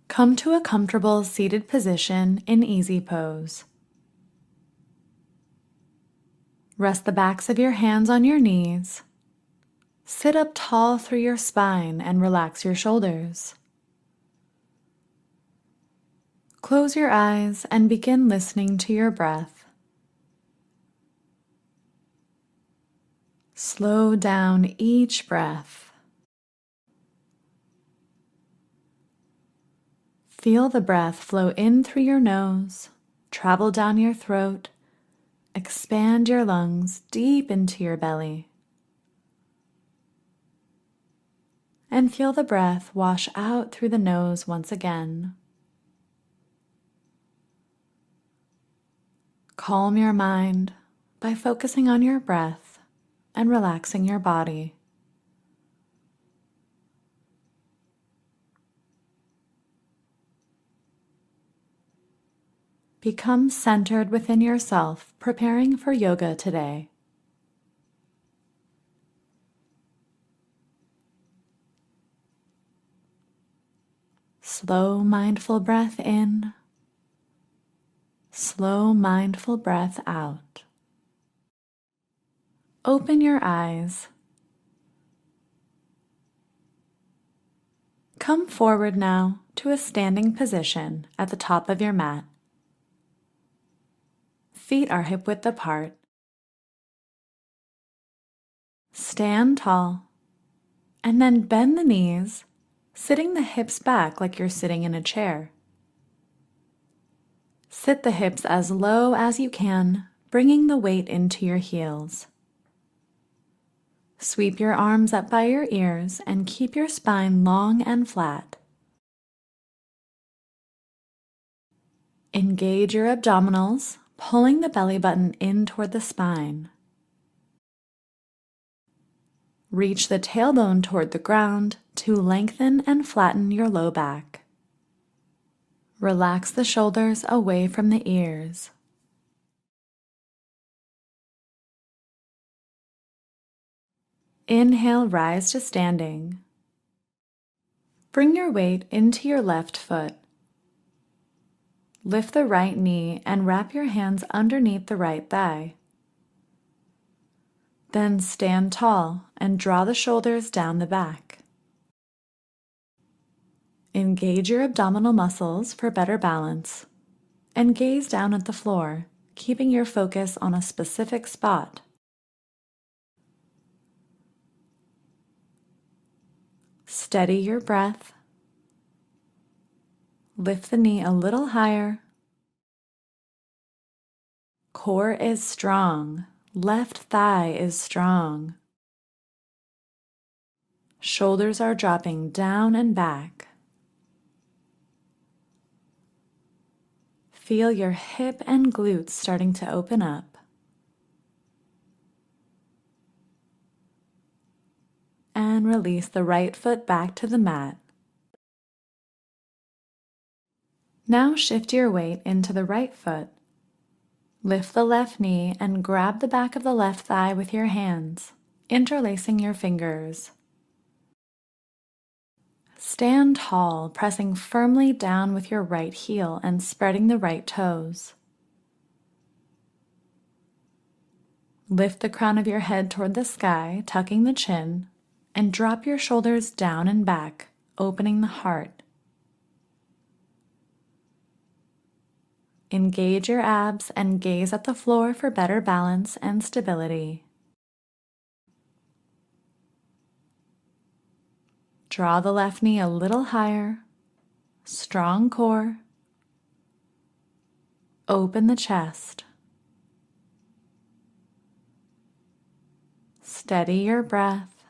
Come to a comfortable seated position in easy pose. Rest the backs of your hands on your knees. Sit up tall through your spine and relax your shoulders. Close your eyes and begin listening to your breath. Slow down each breath. Feel the breath flow in through your nose, travel down your throat, expand your lungs deep into your belly. And feel the breath wash out through the nose once again. Calm your mind by focusing on your breath and relaxing your body. Become centered within yourself, preparing for yoga today. Slow, mindful breath in. Slow, mindful breath out. Open your eyes. Come forward now to a standing position at the top of your mat. Feet are hip-width apart. Stand tall, and then bend the knees, sitting the hips back like you're sitting in a chair. Sit the hips as low as you can, bringing the weight into your heels. Sweep your arms up by your ears and keep your spine long and flat. Engage your abdominals, pulling the belly button in toward the spine. Reach the tailbone toward the ground to lengthen and flatten your low back. Relax the shoulders away from the ears. Inhale, rise to standing. Bring your weight into your left foot. Lift the right knee and wrap your hands underneath the right thigh. Then stand tall and draw the shoulders down the back. Engage your abdominal muscles for better balance and gaze down at the floor, keeping your focus on a specific spot. Steady your breath. Lift the knee a little higher. Core is strong. Left thigh is strong. Shoulders are dropping down and back. Feel your hip and glutes starting to open up. And release the right foot back to the mat. Now shift your weight into the right foot. Lift the left knee and grab the back of the left thigh with your hands, interlacing your fingers. Stand tall, pressing firmly down with your right heel and spreading the right toes. Lift the crown of your head toward the sky, tucking the chin, and drop your shoulders down and back, opening the heart. Engage your abs and gaze at the floor for better balance and stability. Draw the left knee a little higher, strong core. Open the chest. Steady your breath.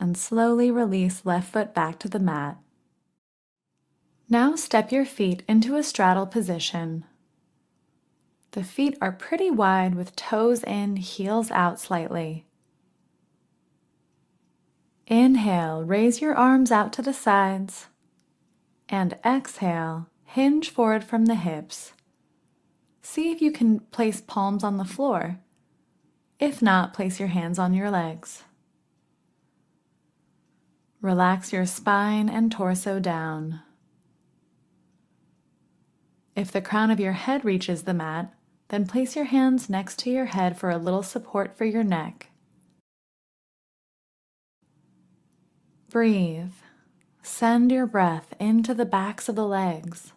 And slowly release left foot back to the mat. Now step your feet into a straddle position. The feet are pretty wide with toes in, heels out slightly. Inhale, raise your arms out to the sides. And exhale, Hinge forward from the hips. See if you can place palms on the floor. If not, place your hands on your legs. Relax your spine and torso down. If the crown of your head reaches the mat, then place your hands next to your head for a little support for your neck. Breathe. Send your breath into the backs of the legs.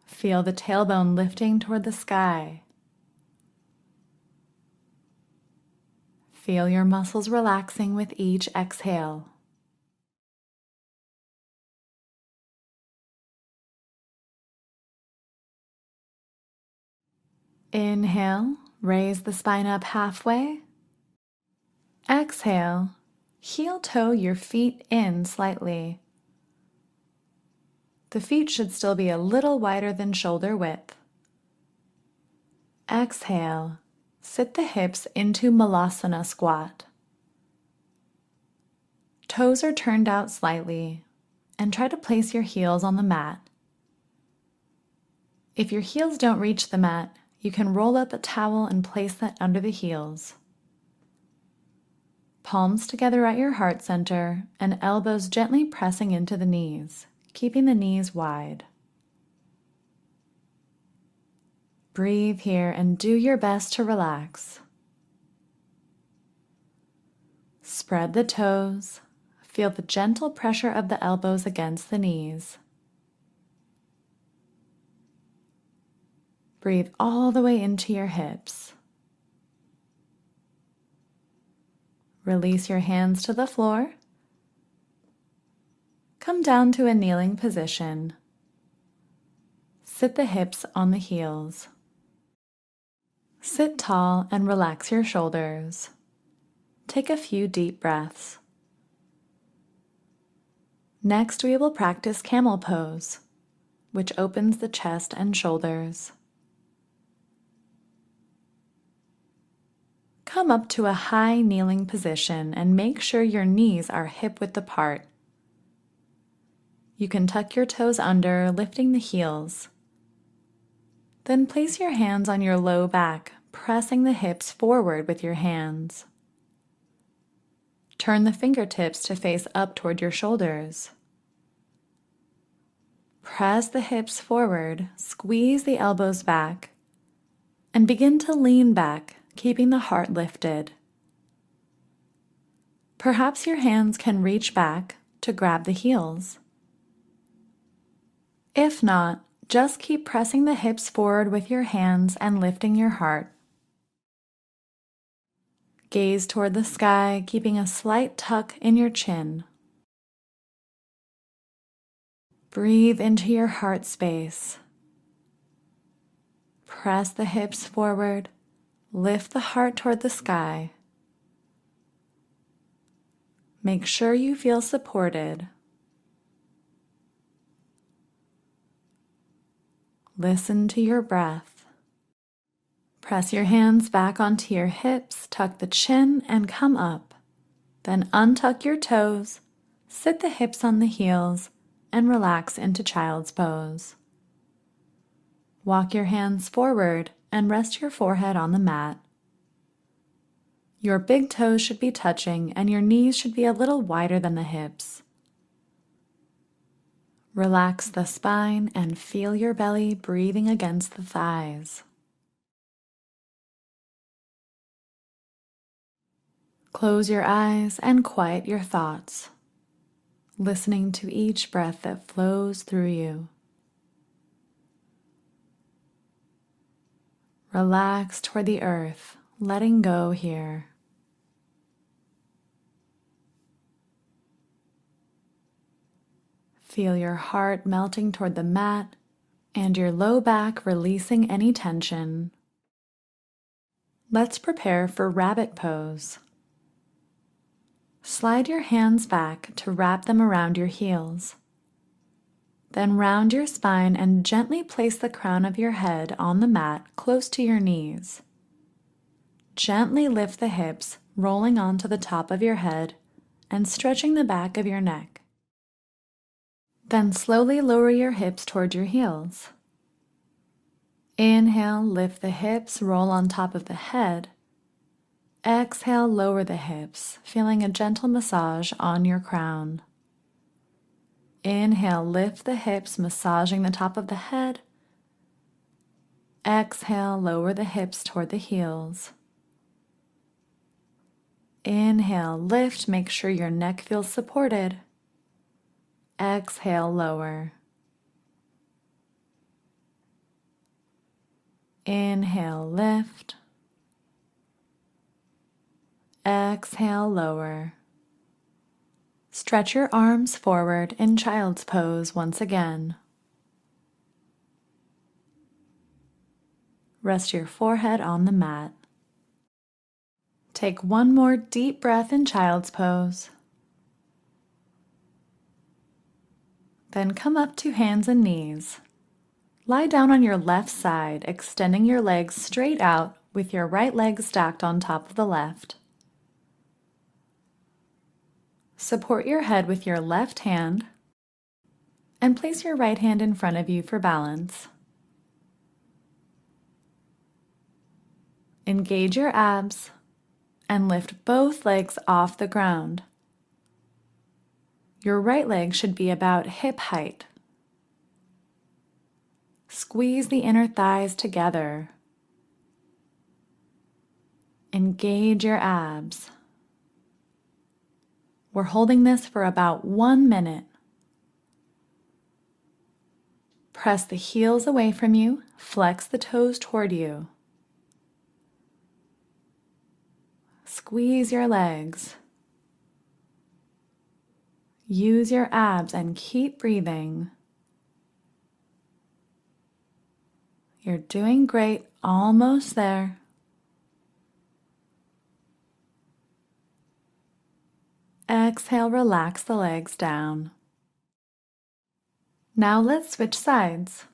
Feel the tailbone lifting toward the sky. Feel your muscles relaxing with each exhale. Inhale, raise the spine up halfway. Exhale, heel-toe your feet in slightly. The feet should still be a little wider than shoulder width. Exhale, sit the hips into Malasana squat. Toes are turned out slightly, and try to place your heels on the mat. If your heels don't reach the mat, you can roll up a towel and place that under the heels. Palms together at your heart center and elbows gently pressing into the knees, keeping the knees wide. Breathe here and do your best to relax. Spread the toes. Feel the gentle pressure of the elbows against the knees. Breathe all the way into your hips. Release your hands to the floor. Come down to a kneeling position. Sit the hips on the heels. Sit tall and relax your shoulders. Take a few deep breaths. Next, we will practice Camel Pose, which opens the chest and shoulders. Come up to a high kneeling position and make sure your knees are hip-width apart. You can tuck your toes under, lifting the heels. Then place your hands on your low back, pressing the hips forward with your hands. Turn the fingertips to face up toward your shoulders. Press the hips forward, squeeze the elbows back, and begin to lean back, keeping the heart lifted. Perhaps your hands can reach back to grab the heels. If not, just keep pressing the hips forward with your hands and lifting your heart. Gaze toward the sky, keeping a slight tuck in your chin. Breathe into your heart space. Press the hips forward, lift the heart toward the sky. Make sure you feel supported. Listen to your breath. Press your hands back onto your hips, tuck the chin, and come up. Then untuck your toes, sit the hips on the heels, and relax into Child's Pose. Walk your hands forward and rest your forehead on the mat. Your big toes should be touching and your knees should be a little wider than the hips. Relax the spine and feel your belly breathing against the thighs. Close your eyes and quiet your thoughts, listening to each breath that flows through you. Relax toward the earth, letting go here. Feel your heart melting toward the mat and your low back releasing any tension. Let's prepare for Rabbit Pose. Slide your hands back to wrap them around your heels. Then round your spine and gently place the crown of your head on the mat close to your knees. Gently lift the hips, rolling onto the top of your head, and stretching the back of your neck. Then slowly lower your hips toward your heels. Inhale, lift the hips, roll on top of the head. Exhale, lower the hips, feeling a gentle massage on your crown. Inhale, lift the hips, massaging the top of the head. Exhale, lower the hips toward the heels. Inhale, lift, make sure your neck feels supported. Exhale, lower. Inhale, lift. Exhale, lower. Stretch your arms forward in child's pose once again. Rest your forehead on the mat. Take one more deep breath in child's pose. Then come up to hands and knees. Lie down on your left side, extending your legs straight out with your right leg stacked on top of the left. Support your head with your left hand and place your right hand in front of you for balance. Engage your abs and lift both legs off the ground. Your right leg should be about hip height. Squeeze the inner thighs together. Engage your abs. We're holding this for about 1 minute. Press the heels away from you, flex the toes toward you. Squeeze your legs. Use your abs and keep breathing. You're doing great, almost there. Exhale, relax the legs down. Now let's switch sides.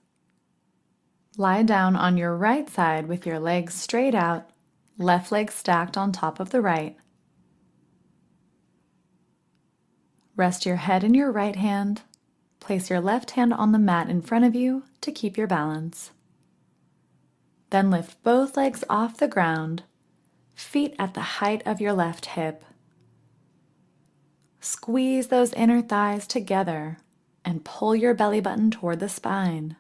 Lie down on your right side with your legs straight out, left leg stacked on top of the right. Rest your head in your right hand. Place your left hand on the mat in front of you to keep your balance. Then lift both legs off the ground, feet at the height of your left hip. Squeeze those inner thighs together and pull your belly button toward the spine.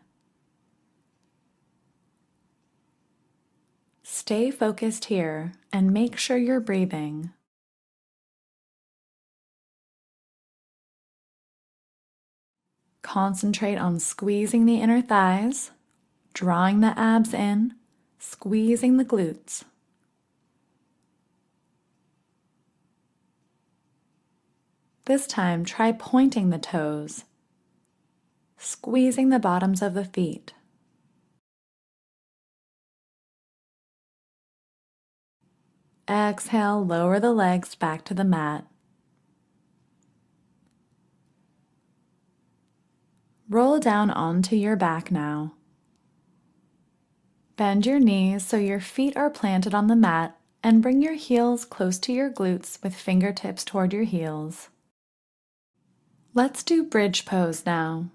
Stay focused here and make sure you're breathing. Concentrate on squeezing the inner thighs, drawing the abs in, squeezing the glutes. This time, try pointing the toes, squeezing the bottoms of the feet. Exhale, lower the legs back to the mat. Roll down onto your back now. Bend your knees so your feet are planted on the mat and bring your heels close to your glutes with fingertips toward your heels. Let's do bridge pose now.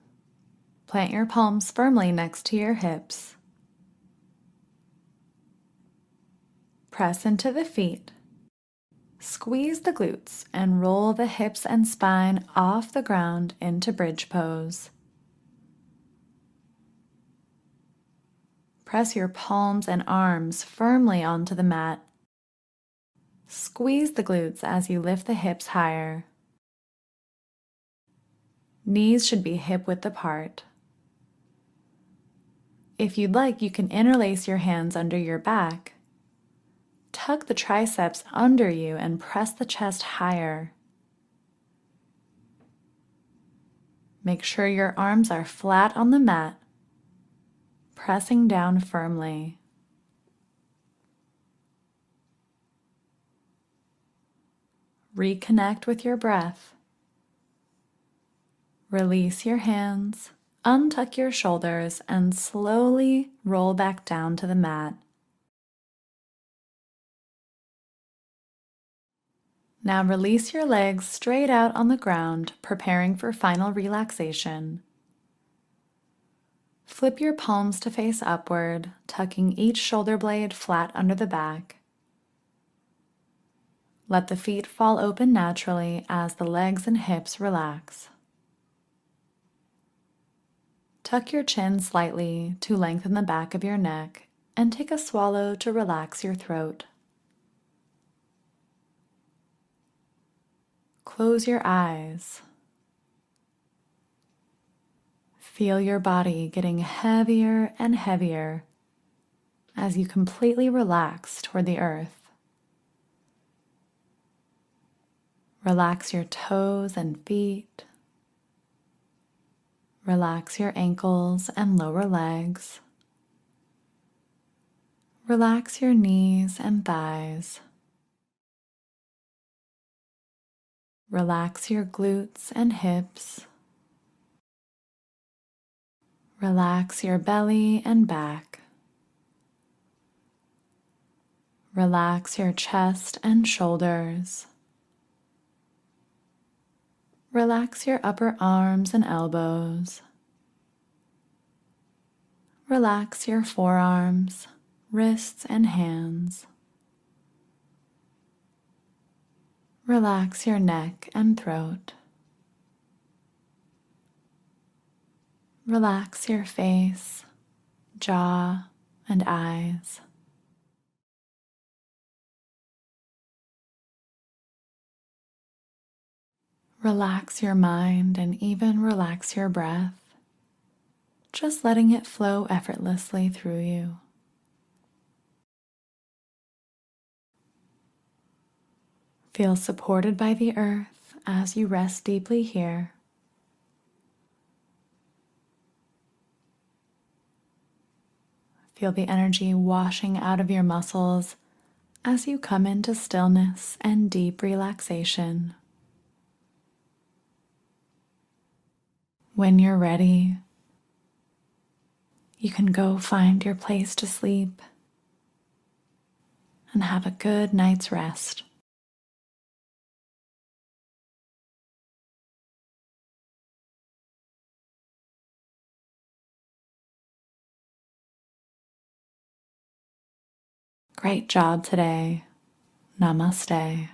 Plant your palms firmly next to your hips. Press into the feet. Squeeze the glutes and roll the hips and spine off the ground into bridge pose. Press your palms and arms firmly onto the mat. Squeeze the glutes as you lift the hips higher. Knees should be hip-width apart. If you'd like, you can interlace your hands under your back. Tuck the triceps under you and press the chest higher. Make sure your arms are flat on the mat, pressing down firmly. Reconnect with your breath. Release your hands, untuck your shoulders, and slowly roll back down to the mat. Now release your legs straight out on the ground, preparing for final relaxation. Flip your palms to face upward, tucking each shoulder blade flat under the back. Let the feet fall open naturally as the legs and hips relax. Tuck your chin slightly to lengthen the back of your neck and take a swallow to relax your throat. Close your eyes. Feel your body getting heavier and heavier as you completely relax toward the earth. Relax your toes and feet. Relax your ankles and lower legs. Relax your knees and thighs. Relax your glutes and hips. Relax your belly and back. Relax your chest and shoulders. Relax your upper arms and elbows. Relax your forearms, wrists, and hands. Relax your neck and throat. Relax your face, jaw, and eyes. Relax your mind and even relax your breath, just letting it flow effortlessly through you. Feel supported by the earth as you rest deeply here. Feel the energy washing out of your muscles as you come into stillness and deep relaxation. When you're ready, you can go find your place to sleep and have a good night's rest. Great job today. Namaste.